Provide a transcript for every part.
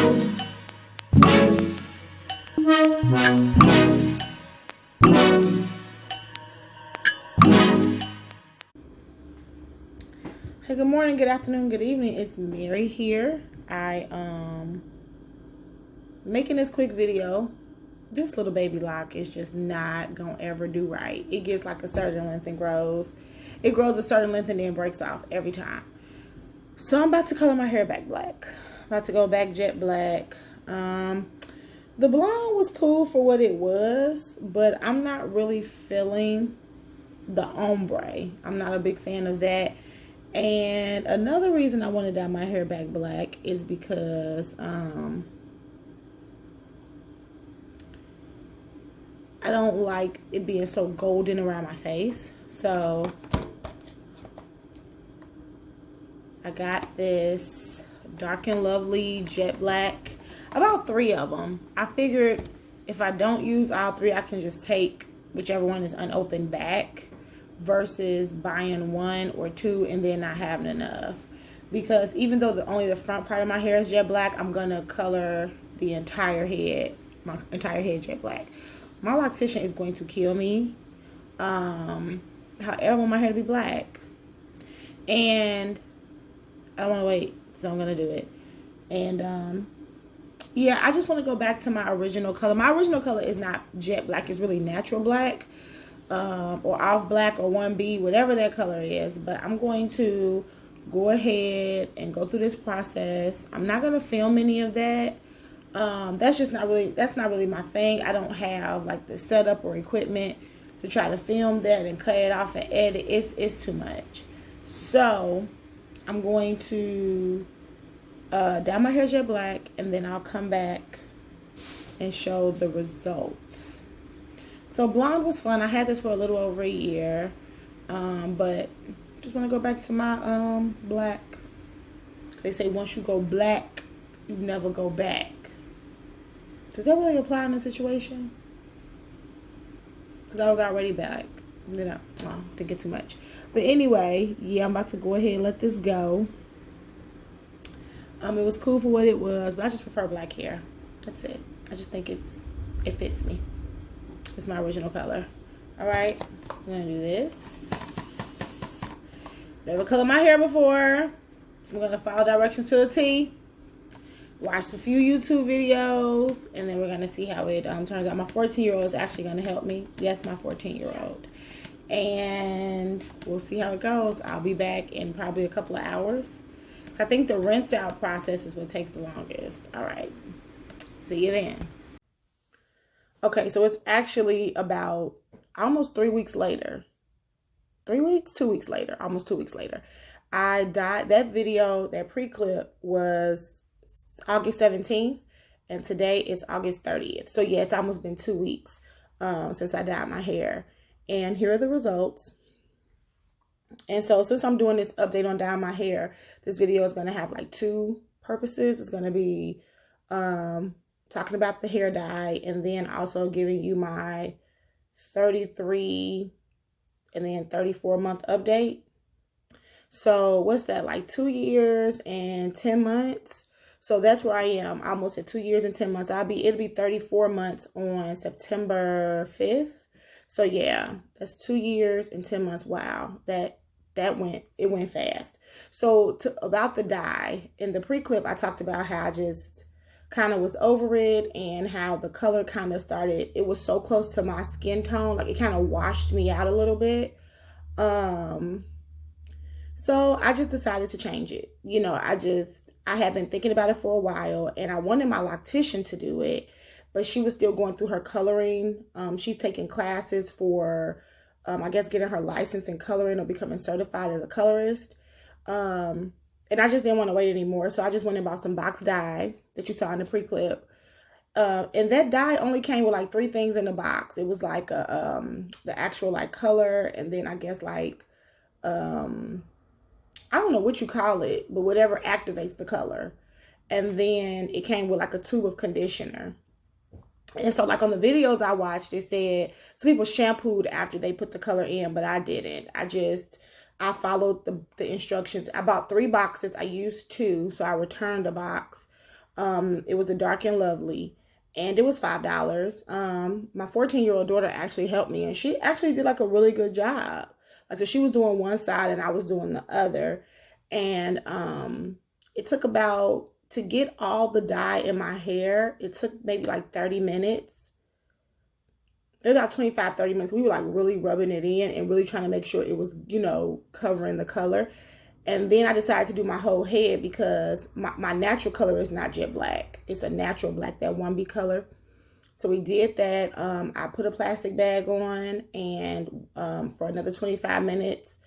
Hey, good morning, good afternoon, good evening. It's Mary here. I making this quick video. This little baby lock is just not gonna ever do right. It gets like a certain length and grows. It grows a certain length and then breaks off every time. So I'm about to color my hair back black. About to go back jet black. The blonde was cool for what it was, but I'm not really feeling the ombre. I'm not a big fan of that. And another reason I want to dye my hair back black is because I don't like it being so golden around my face. So I got this Dark and Lovely jet black, about 3 of them. I figured if I don't use all 3, I can just take whichever one is unopened back versus buying 1 or 2 and then not having enough. Because even though only the front part of my hair is jet black, I'm gonna color the entire head, my entire head jet black. My loctician is going to kill me. However, I want my hair to be black, and I don't want to wait, so I'm gonna do it. And yeah, I just want to go back to my original color. My original color is not jet black; it's really natural black, or off black, or 1B, whatever that color is. But I'm going to go ahead and go through this process. I'm not gonna film any of that. That's not really my thing. I don't have like the setup or equipment to try to film that and cut it off and edit. It's too much. So I'm going to dye my hair jet black, and then I'll come back and show the results. So blonde was fun. I had this for a little over a year, but just want to go back to my black. They say once you go black, you never go back. Does that really apply in this situation? Because I was already back. Then I think it's too much. But anyway, yeah, I'm about to go ahead and let this go. It was cool for what it was, but I just prefer black hair. That's it. I just think it fits me. It's my original color. All right, I'm gonna do this. Never colored my hair before, so I'm gonna follow directions to the T. Watch a few YouTube videos, and then we're going to see how it turns out. My 14-year-old is actually going to help me. Yes, my 14-year-old. And we'll see how it goes. I'll be back in probably a couple of hours. So I think the rinse out process is what takes the longest. All right. See you then. Okay, so it's actually about almost 3 weeks later. 3 weeks? 2 weeks later. Almost 2 weeks later. I dyed that video, that pre-clip was August 17th, and today is August 30th. So yeah, it's almost been 2 weeks since I dyed my hair. And here are the results. And so since I'm doing this update on dyeing my hair, this video is going to have like 2 purposes. It's going to be talking about the hair dye, and then also giving you my 33 and then 34 month update. So what's that, like 2 years and 10 months? So that's where I am, almost at 2 years and 10 months. It'll be 34 months on September 5th. So yeah, that's 2 years and 10 months. Wow, it went fast. So about the dye, in the pre-clip, I talked about how I just kind of was over it, and how the color kind of started, it was so close to my skin tone, like it kind of washed me out a little bit. So I just decided to change it. You know, I had been thinking about it for a while, and I wanted my loctician to do it, but she was still going through her coloring. She's taking classes for, I guess, getting her license in coloring or becoming certified as a colorist. And I just didn't want to wait anymore. So I just went and bought some box dye that you saw in the pre-clip. And that dye only came with like 3 things in the box. It was like the actual like color, and then I guess like, I don't know what you call it, but whatever activates the color. And then it came with like a tube of conditioner. And so like on the videos I watched, it said some people shampooed after they put the color in, but I didn't. I followed the instructions. I bought 3 boxes. I used 2, so I returned a box. It was a Dark and Lovely, and it was $5. My 14-year-old daughter actually helped me, and she actually did like a really good job. Like, so she was doing one side and I was doing the other. And it took about, to get all the dye in my hair, it took maybe like 30 minutes. About 25, 30 minutes. We were like really rubbing it in and really trying to make sure it was, you know, covering the color. And then I decided to do my whole head because my natural color is not jet black. It's a natural black, that 1B color. So we did that. I put a plastic bag on, and for another 25 minutes.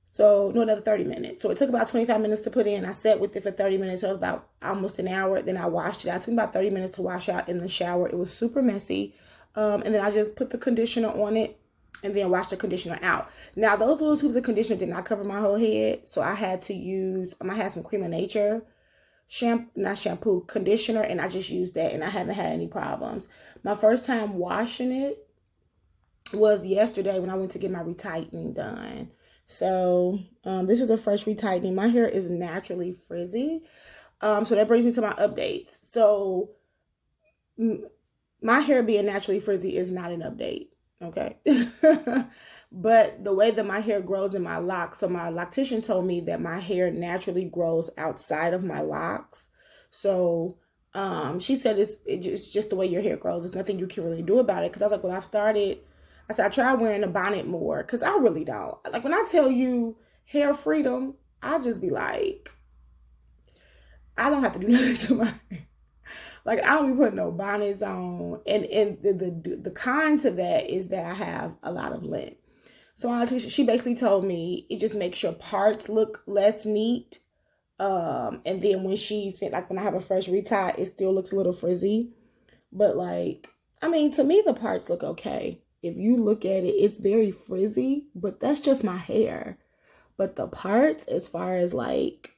So, no, another 30 minutes. So it took about 25 minutes to put in. I sat with it for 30 minutes. So it was about almost an hour. Then I washed it out. It took about 30 minutes to wash out in the shower. It was super messy. And then I just put the conditioner on it and then washed the conditioner out. Now, those little tubes of conditioner did not cover my whole head. So I had to use, I had some Cream of Nature conditioner, and I just used that, and I haven't had any problems. My first time washing it was yesterday when I went to get my retightening done. So this is a fresh retightening. My hair is naturally frizzy. So that brings me to my updates. So my hair being naturally frizzy is not an update. Okay. But the way that my hair grows in my locks, so my loctician told me that my hair naturally grows outside of my locks. So she said it's just the way your hair grows. There's nothing you can really do about it. Because I was like, well, I said I tried wearing a bonnet more, because I really don't. Like, when I tell you hair freedom, I just be like, I don't have to do nothing to my hair. Like, I don't be putting no bonnets on. And the con to that is that I have a lot of lint. So she basically told me it just makes your parts look less neat. And then when I have a fresh retie, it still looks a little frizzy. But like, I mean, to me, the parts look okay. If you look at it, it's very frizzy, but that's just my hair. But the parts, as far as like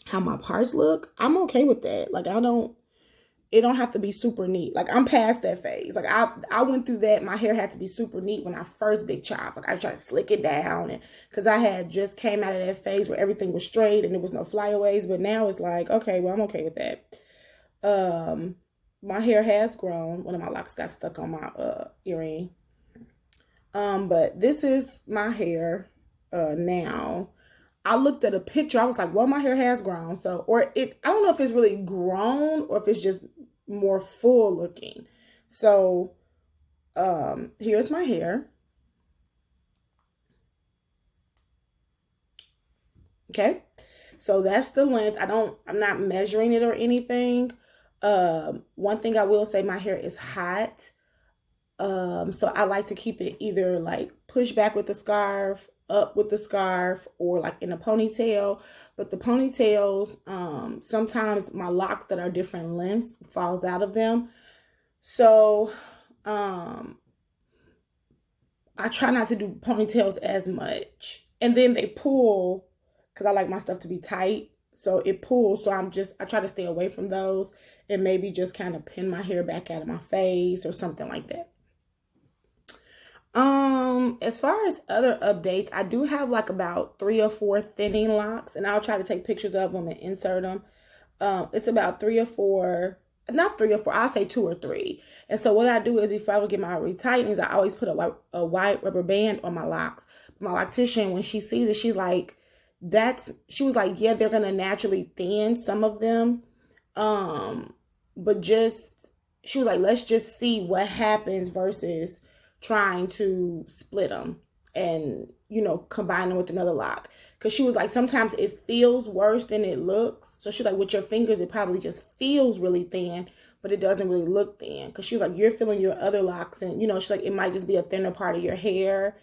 how my parts look, I'm okay with that. Like, it don't have to be super neat. Like, I'm past that phase. Like, I went through that. My hair had to be super neat when I first big chop. Like, I tried to slick it down, and because I had just came out of that phase where everything was straight and there was no flyaways. But now it's like, okay, well, I'm okay with that. My hair has grown. One of my locks got stuck on my earring. But this is my hair now. I looked at a picture. I was like, well, my hair has grown. So, I don't know if it's really grown or if it's just more full looking. So, here's my hair. Okay. So that's the length. I'm not measuring it or anything. One thing I will say, my hair is hot. So I like to keep it either like pushed back with the scarf, up with the scarf, or like in a ponytail. But the ponytails, sometimes my locks that are different lengths falls out of them. So I try not to do ponytails as much. And then they pull, because I like my stuff to be tight. So it pulls. So I try to stay away from those and maybe just kind of pin my hair back out of my face or something like that. As far as other updates, I do have like about 3 or 4 thinning locks, and I'll try to take pictures of them and insert them. It's about 3 or 4, not 3 or 4, I'll say 2 or 3. And so what I do is, if I would get my retightenings, I always put a white rubber band on my locks. My loctician, when she sees it, she was like, yeah, they're gonna naturally thin some of them. But she was like, let's just see what happens versus trying to split them and, combine them with another lock. Because she was like, sometimes it feels worse than it looks. So she's like, with your fingers, it probably just feels really thin, but it doesn't really look thin. Because she's like, you're feeling your other locks, and, she's like, it might just be a thinner part of your hair.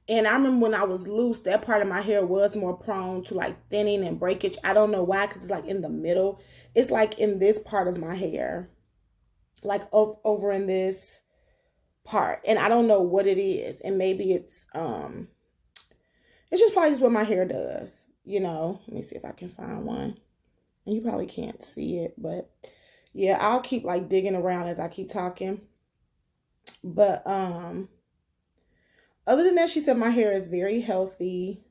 And I remember when I was loose, that part of my hair was more prone to like thinning and breakage. I don't know why, because it's like in the middle. It's like in this part of my hair, like over in this part, and I don't know what it is. And maybe it's just probably just what my hair does. Let me see if I can find one. And you probably can't see it, but yeah, I'll keep like digging around as I keep talking. But other than that, she said my hair is very healthy.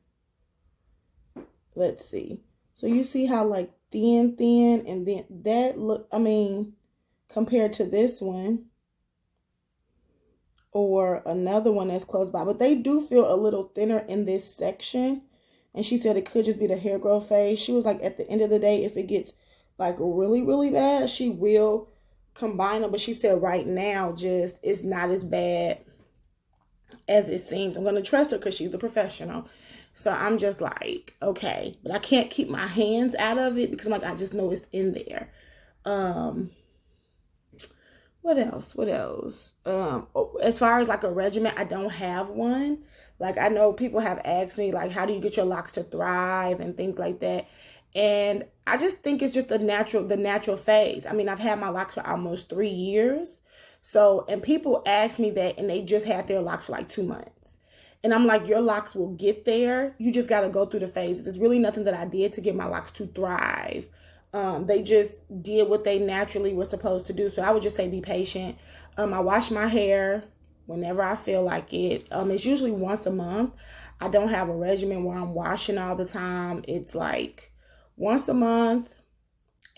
Let's see. So you see how like thin, and then that look, I mean, compared to this one or another one that's close by, but they do feel a little thinner in this section. And she said it could just be the hair growth phase. She was like, at the end of the day, if it gets like really, really bad, she will combine them. But she said right now, just it's not as bad as it seems. I'm going to trust her because she's a professional. So I'm just like, okay. But I can't keep my hands out of it because I'm like, I just know it's in there. What else? As far as like a regimen, I don't have one. Like, I know people have asked me, like, how do you get your locks to thrive and things like that. And I just think it's just the natural phase. I mean, I've had my locks for almost 3 years. So, and people ask me that, and they just had their locks for like 2 months. And I'm like, your locks will get there. You just got to go through the phases. It's really nothing that I did to get my locks to thrive. They just did what they naturally were supposed to do. So I would just say be patient. I wash my hair whenever I feel like it. It's usually once a month. I don't have a regimen where I'm washing all the time. It's like once a month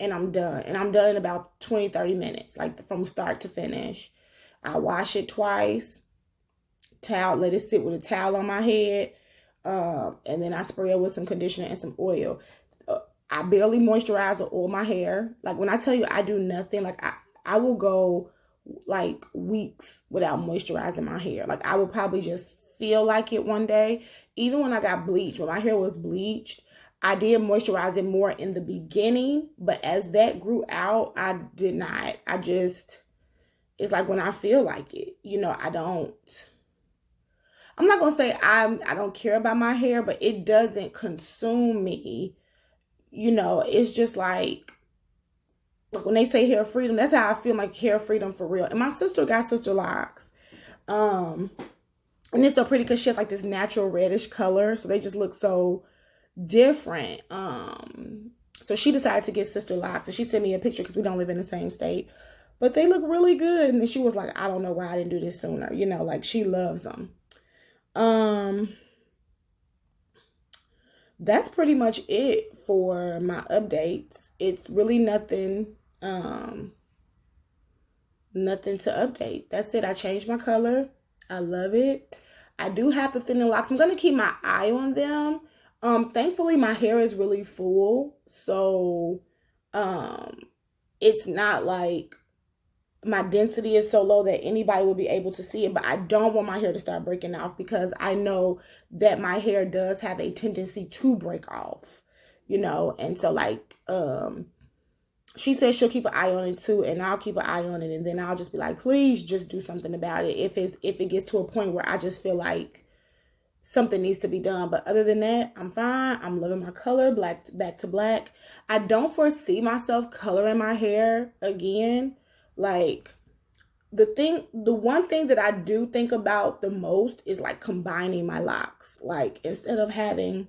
and I'm done. And I'm done in about 20, 30 minutes, like from start to finish. I wash it twice. Let it sit with a towel on my head. And then I spray it with some conditioner and some oil. I barely moisturize or oil my hair. Like, when I tell you I do nothing, like I will go like weeks without moisturizing my hair. Like, I would probably just feel like it one day. Even when I got bleached, when my hair was bleached, I did moisturize it more in the beginning. But as that grew out, I did not. It's like when I feel like it. You know, I'm not going to say I don't care about my hair, but it doesn't consume me. You know, it's just like when they say hair freedom, that's how I feel, like hair freedom for real. And my sister got sister locks. And it's so pretty because she has like this natural reddish color. So they just look so different. So she decided to get sister locks, and she sent me a picture because we don't live in the same state. But they look really good. And then she was like, I don't know why I didn't do this sooner. You know, like she loves them. That's pretty much it for my updates. It's really nothing to update. That's it. I changed my color. I love it. I do have the thinning locks. I'm going to keep my eye on them. Thankfully my hair is really full. So, it's not like my density is so low that anybody will be able to see it, but I don't want my hair to start breaking off because I know that my hair does have a tendency to break off, you know. And so like, she says she'll keep an eye on it too, and I'll keep an eye on it, and then I'll just be like, please just do something about it if it gets to a point where I just feel like something needs to be done. But other than that, I'm fine. I'm loving my color, back to black. I don't foresee myself coloring my hair again. Like, the one thing that I do think about the most is like combining my locks. Like, instead of I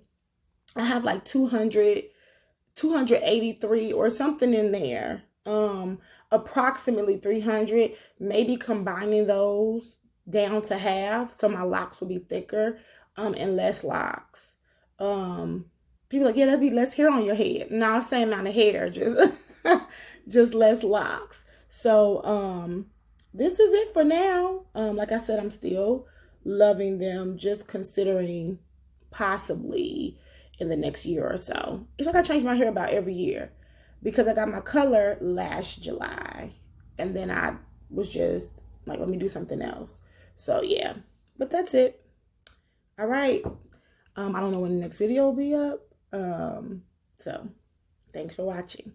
have like 283 or something in there, approximately 300, maybe combining those down to half so my locks will be thicker, and less locks. People are like, yeah, that'd be less hair on your head. No, same amount of hair, just less locks. So, this is it for now. Like I said, I'm still loving them, just considering possibly in the next year or so. It's like I change my hair about every year because I got my color last July, and then I was just like, let me do something else. So yeah, but that's it. All right. I don't know when the next video will be up. So thanks for watching.